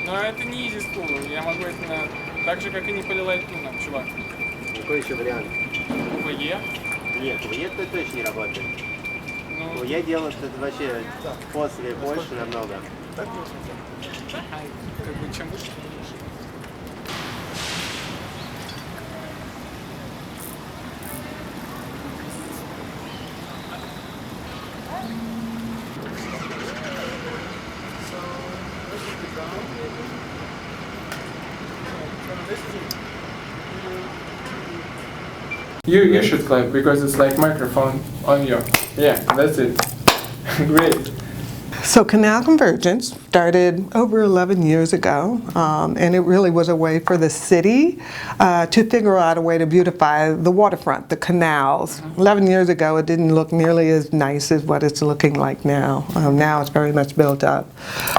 Но это не easy school. Я могу это так же, как и не полилать туном, чувак. Какой еще вариант? УВЕ? Нет, УВЕ это точно не работает. Ну, УВЕ делают это вообще после больше намного. как бы чем выше, тем лучше. You should clap because it's like microphone on you. Yeah, that's it. Great. So Canal Convergence started over 11 years ago, and it really was a way for the city to figure out a way to beautify the waterfront, the canals. 11 years ago, it didn't look nearly as nice as what it's looking like now. Now it's very much built up.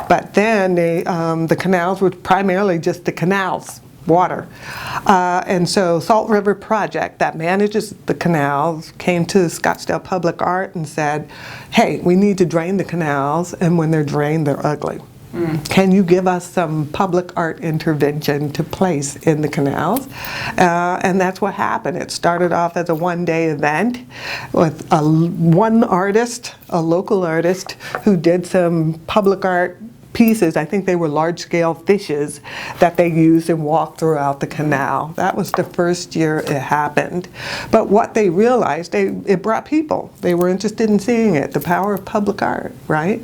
But then the canals were primarily just the canals. Water. And so Salt River Project that manages the canals came to Scottsdale Public Art and said, hey, we need to drain the canals, and when they're drained, they're ugly. Can you give us some public art intervention to place in the canals? And that's what happened. It started off as a one-day event with one artist, a local artist, who did some public art pieces. I think they were large-scale fishes that they used and walked throughout the canal. That was the first year it happened. But what they realized, it brought people. They were interested in seeing it, the power of public art, right?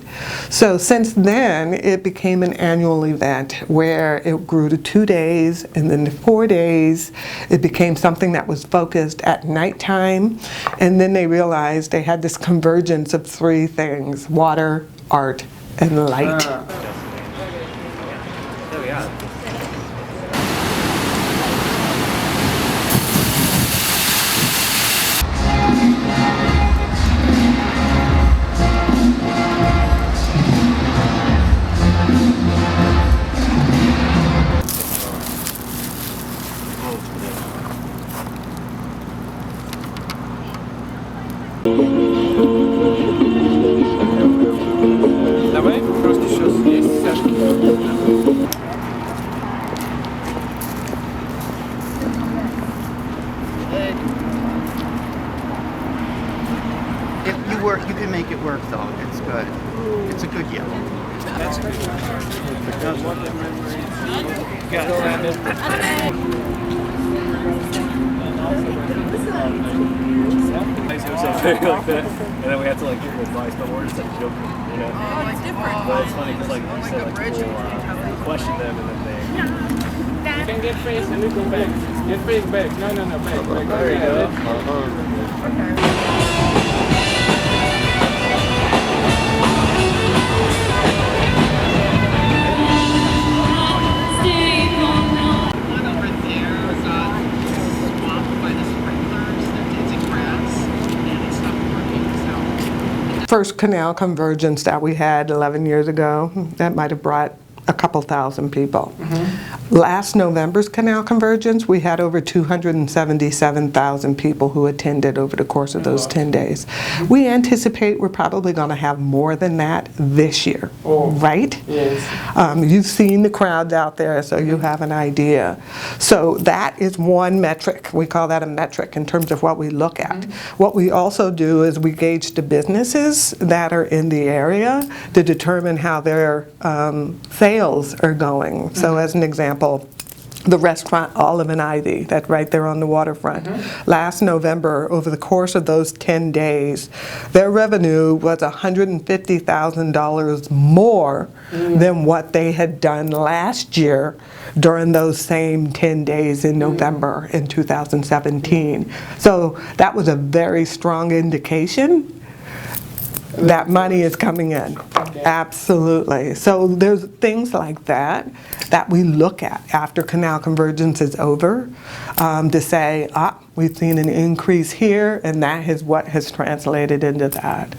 So since then, it became an annual event where it grew to 2 days, and then to 4 days. It became something that was focused at nighttime, and then they realized they had this convergence of three things: water, art, and light. There we are. Давай просто сейчас есть стяжки. If you work, you can make it work though. It's good. It's a good yellow. That's good. Because what the memories got landed. Something like that, and then we have to like give them advice, but we're just like joking, you know. Oh, it's different. But it's funny because like you say like we'll question them and then they. You can get face a little back. Get face back. No, back. There you go. One over there was swamped by the sprinklers. It's in grass, and it stopped working. So First Canal Convergence that we had 11 years ago, that might have brought a couple thousand people. Last November's Canal Convergence, we had over 277,000 people who attended over the course of those 10 days. We anticipate we're probably going to have more than that this year, right? Yes. You've seen the crowds out there, so you have an idea. So that is one metric. We call that a metric in terms of what we look at. What we also do is we gauge the businesses that are in the area to determine how their sales are going. So as an example, the restaurant Olive and Ivy, that's right there on the waterfront. Last November, over the course of those 10 days, their revenue was $150,000 more than what they had done last year during those same 10 days in November in 2017. So that was a very strong indication that money is coming in. Absolutely. So there's things like that that we look at after Canal Convergence is over to say, we've seen an increase here, and that is what has translated into that.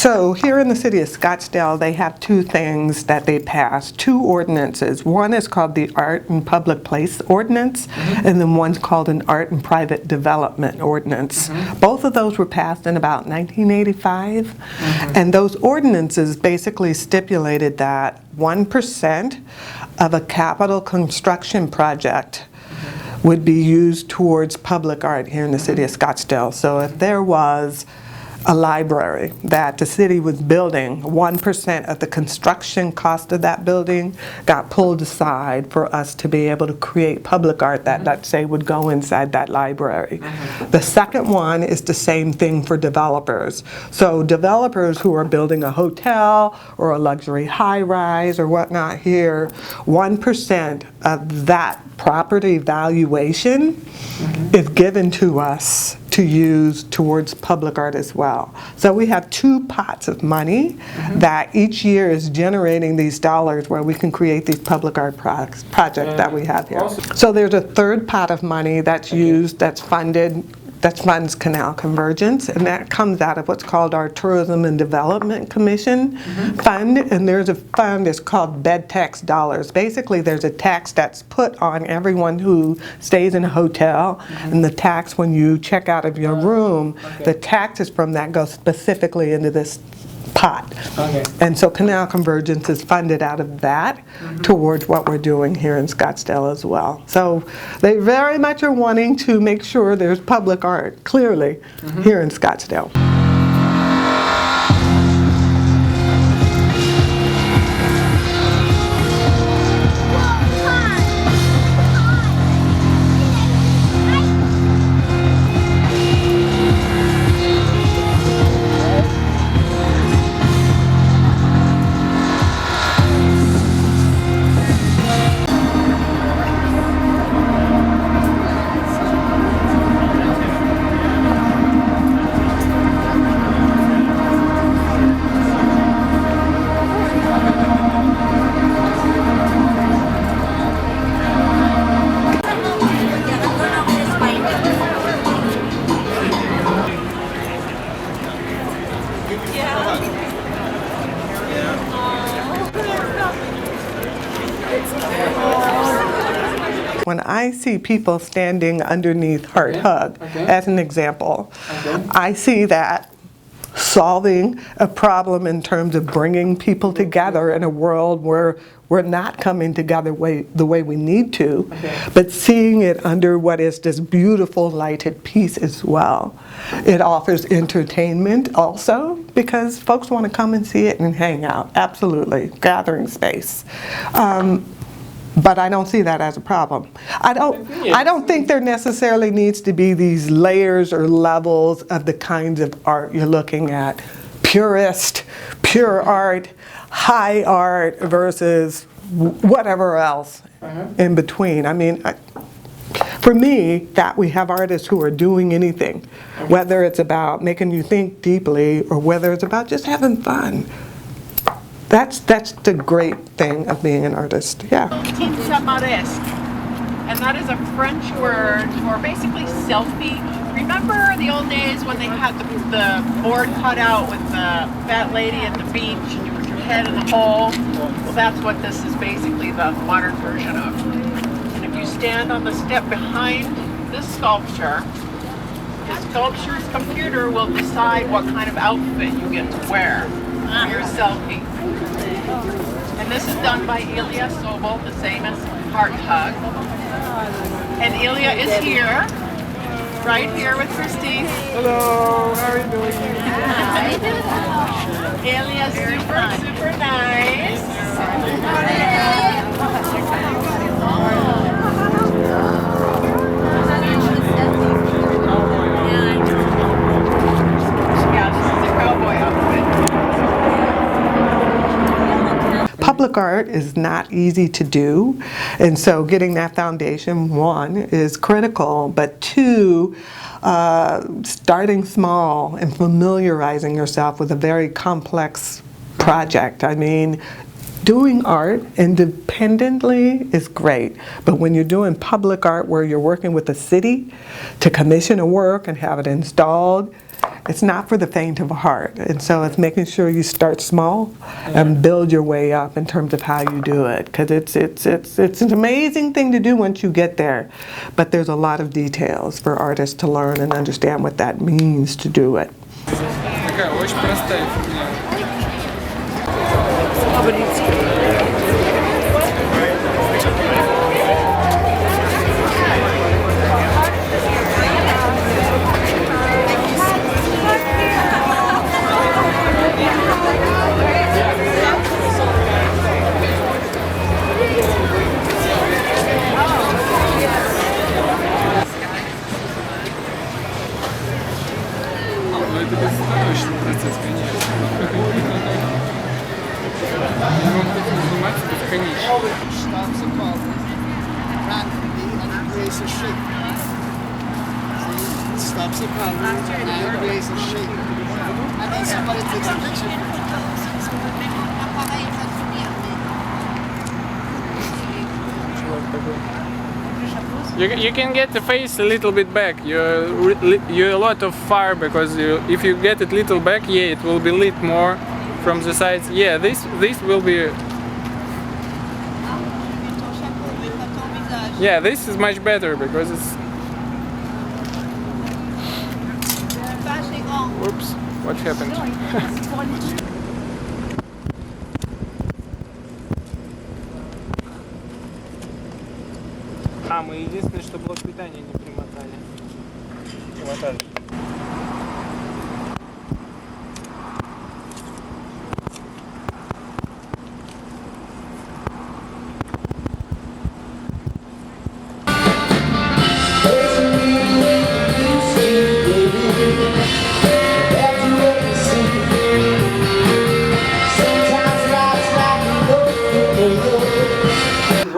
So here in the city of Scottsdale, they have two things that they passed, two ordinances. One is called the Art and Public Place Ordinance, and then one's called an Art and Private Development Ordinance. Both of those were passed in about 1985, and those ordinances basically stipulated that 1% of a capital construction project would be used towards public art here in the city of Scottsdale. So if there was a library that the city was building, 1% of the construction cost of that building got pulled aside for us to be able to create public art that, let's say, would go inside that library. The second one is the same thing for developers. So developers who are building a hotel or a luxury high-rise or whatnot here, 1% of that property valuation is given to us to use towards public art as well. So we have two pots of money that each year is generating these dollars where we can create these public art projects that we have here. So there's a third pot of money that's used, that's funded, that funds Canal Convergence, and that comes out of what's called our Tourism and Development Commission fund, and there's a fund that's called bed tax dollars. Basically, there's a tax that's put on everyone who stays in a hotel, and the tax when you check out of your room, the taxes from that go specifically into this pot. And so Canal Convergence is funded out of that towards what we're doing here in Scottsdale as well. So they very much are wanting to make sure there's public art, clearly, here in Scottsdale. When I see people standing underneath Heart Hug, as an example, I see that solving a problem in terms of bringing people together in a world where we're not coming together the way we need to, but seeing it under what is this beautiful lighted piece as well. It offers entertainment also, because folks want to come and see it and hang out, absolutely, gathering space. But I don't see that as a problem. I don't think there necessarily needs to be these layers or levels of the kinds of art you're looking at. Purist, pure art, high art versus whatever else in between. I mean, for me, that we have artists who are doing anything, whether it's about making you think deeply or whether it's about just having fun. That's the great thing of being an artist, yeah. Tamaresque, and that is a French word for basically selfie. Remember the old days when they had the board cut out with the fat lady at the beach and you put your head in the hole? Well, that's what this is basically the modern version of. And if you stand on the step behind this sculpture's computer will decide what kind of outfit you get to wear for your selfie. And this is done by Izobrulo, the same as Heart Hug. And Ilya is here, right here with Christine. Hello, how are you doing? Ilya's super nice. Yeah, this is a cowboy outfit. Public public art is not easy to do, and so getting that foundation, one, is critical, but two, starting small and familiarizing yourself with a very complex project. I mean, doing art independently is great, but when you're doing public art where you're working with the city to commission a work and have it installed, it's not for the faint of heart. And so it's making sure you start small and build your way up in terms of how you do it, because it's an amazing thing to do once you get there, but there's a lot of details for artists to learn and understand what that means to do it. Такая очень простая фигня. Ну это бесконечный процесс, конечно. Он будет заниматься бесконечно. Stops the color randomly and it creates a shape. See, it stops the color and it creates a shape. And then somebody takes a picture. You can get the face a little bit back. You're a lot of far because if you get it little back, yeah, it will be lit more from the sides. Yeah, this will be. Yeah, this is much better because it's. Whoops! What happened? А, мы единственное, что блок питания не примотали. Примотали.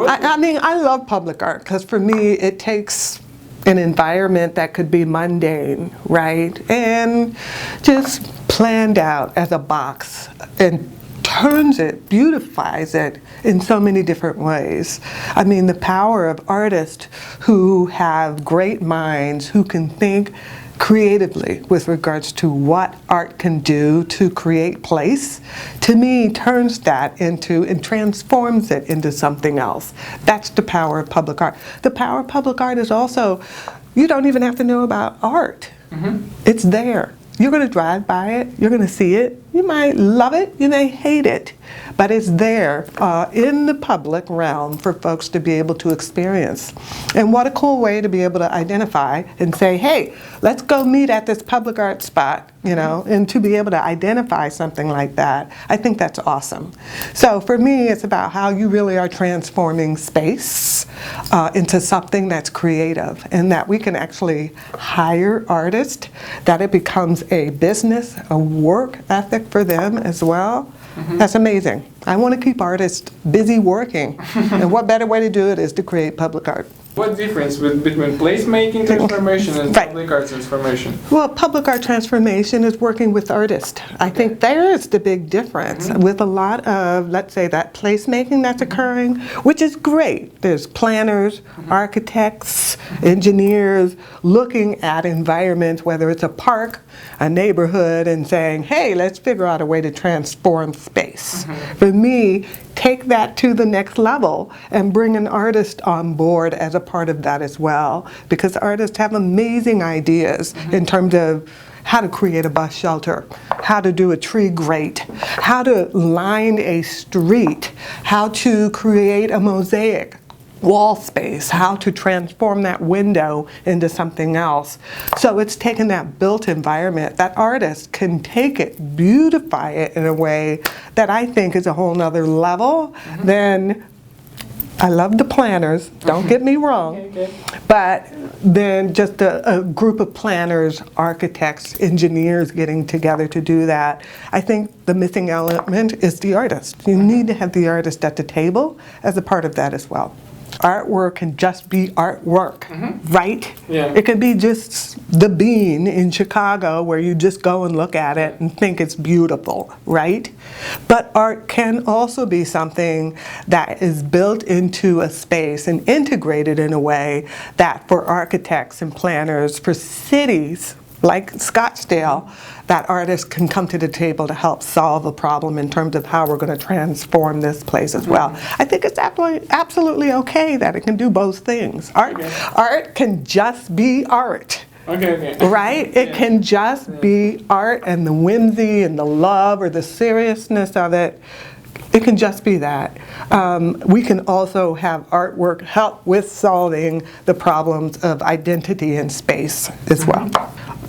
I mean, I love public art because for me it takes an environment that could be mundane, right, and just planned out as a box and turns it, beautifies it in so many different ways. I mean, the power of artists who have great minds, who can think creatively with regards to what art can do to create place, to me turns that into and transforms it into something else. That's the power of public art. The power of public art is also, you don't even have to know about art. It's there. You're going to drive by it, you're going to see it, you might love it, you may hate it, but it's there in the public realm for folks to be able to experience. And what a cool way to be able to identify and say, hey, let's go meet at this public art spot, you know, and to be able to identify something like that, I think that's awesome. So for me, it's about how you really are transforming space into something that's creative, and that we can actually hire artists, that it becomes a business, a work ethic for them as well. That's amazing. I want to keep artists busy working, and what better way to do it is to create public art. What difference between placemaking transformation and Right. public art transformation? Well, public art transformation is working with artists. I think there is the big difference with a lot of, let's say, that placemaking that's occurring, which is great. There's planners, architects, engineers looking at environments, whether it's a park, a neighborhood, and saying, hey, let's figure out a way to transform space. For me, take that to the next level and bring an artist on board as a part of that as well, because artists have amazing ideas in terms of how to create a bus shelter, how to do a tree grate, how to line a street, how to create a mosaic wall space, how to transform that window into something else. So it's taking that built environment, that artist can take it, beautify it in a way that I think is a whole nother level than I love the planners, don't get me wrong, but then just a group of planners, architects, engineers getting together to do that. I think the missing element is the artist. You need to have the artist at the table as a part of that as well. Artwork can just be artwork, right? Yeah. It could be just the Bean in Chicago where you just go and look at it and think it's beautiful, right? But art can also be something that is built into a space and integrated in a way that for architects and planners, for cities like Scottsdale, that artists can come to the table to help solve a problem in terms of how we're going to transform this place as well. I think it's absolutely okay that it can do both things. Art can just be art. Right? It can just be art, and the whimsy and the love or the seriousness of it, it can just be that. We can also have artwork help with solving the problems of identity in space as well.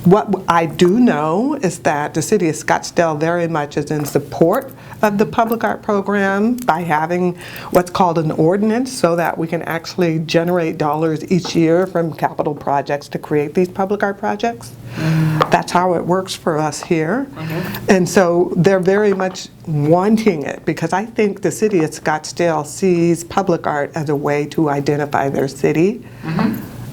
What I do know is that the city of Scottsdale very much is in support of the public art program by having what's called an ordinance so that we can actually generate dollars each year from capital projects to create these public art projects. That's how it works for us here. And so they're very much wanting it because I think the city of Scottsdale sees public art as a way to identify their city.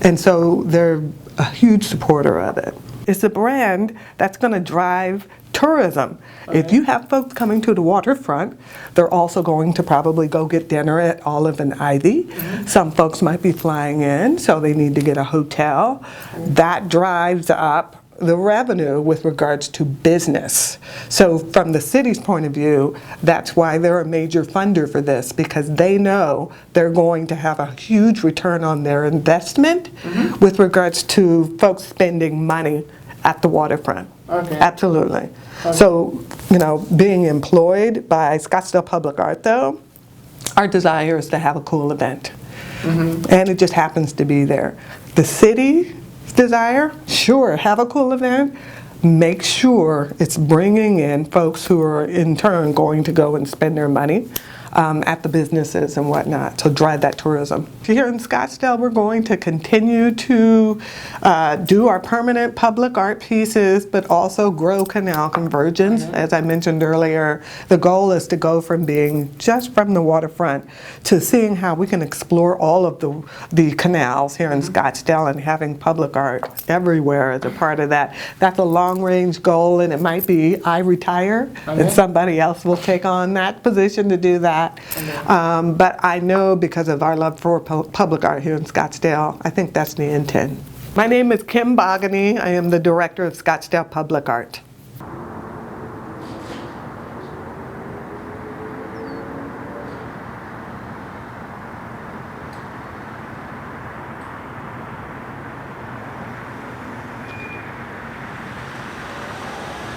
And so they're a huge supporter of it. It's a brand that's going to drive tourism. If you have folks coming to the waterfront, they're also going to probably go get dinner at Olive and Ivy. Some folks might be flying in, so they need to get a hotel. That drives up the revenue with regards to business. So from the city's point of view, that's why they're a major funder for this, because they know they're going to have a huge return on their investment with regards to folks spending money at the waterfront. Absolutely. So, you know, being employed by Scottsdale Public Art, though, our desire is to have a cool event. And it just happens to be there. The city's desire, sure, have a cool event. Make sure it's bringing in folks who are in turn going to go and spend their money at the businesses and whatnot, so drive that tourism. Here in Scottsdale, we're going to continue to do our permanent public art pieces, but also grow Canal Convergence. As I mentioned earlier, the goal is to go from being just from the waterfront to seeing how we can explore all of the canals here in Scottsdale and having public art everywhere as a part of that. That's a long-range goal, and it might be I retire and somebody else will take on that position to do that. But I know because of our love for public art here in Scottsdale, I think that's the intent. My name is Kim Bogany. I am the director of Scottsdale Public Art.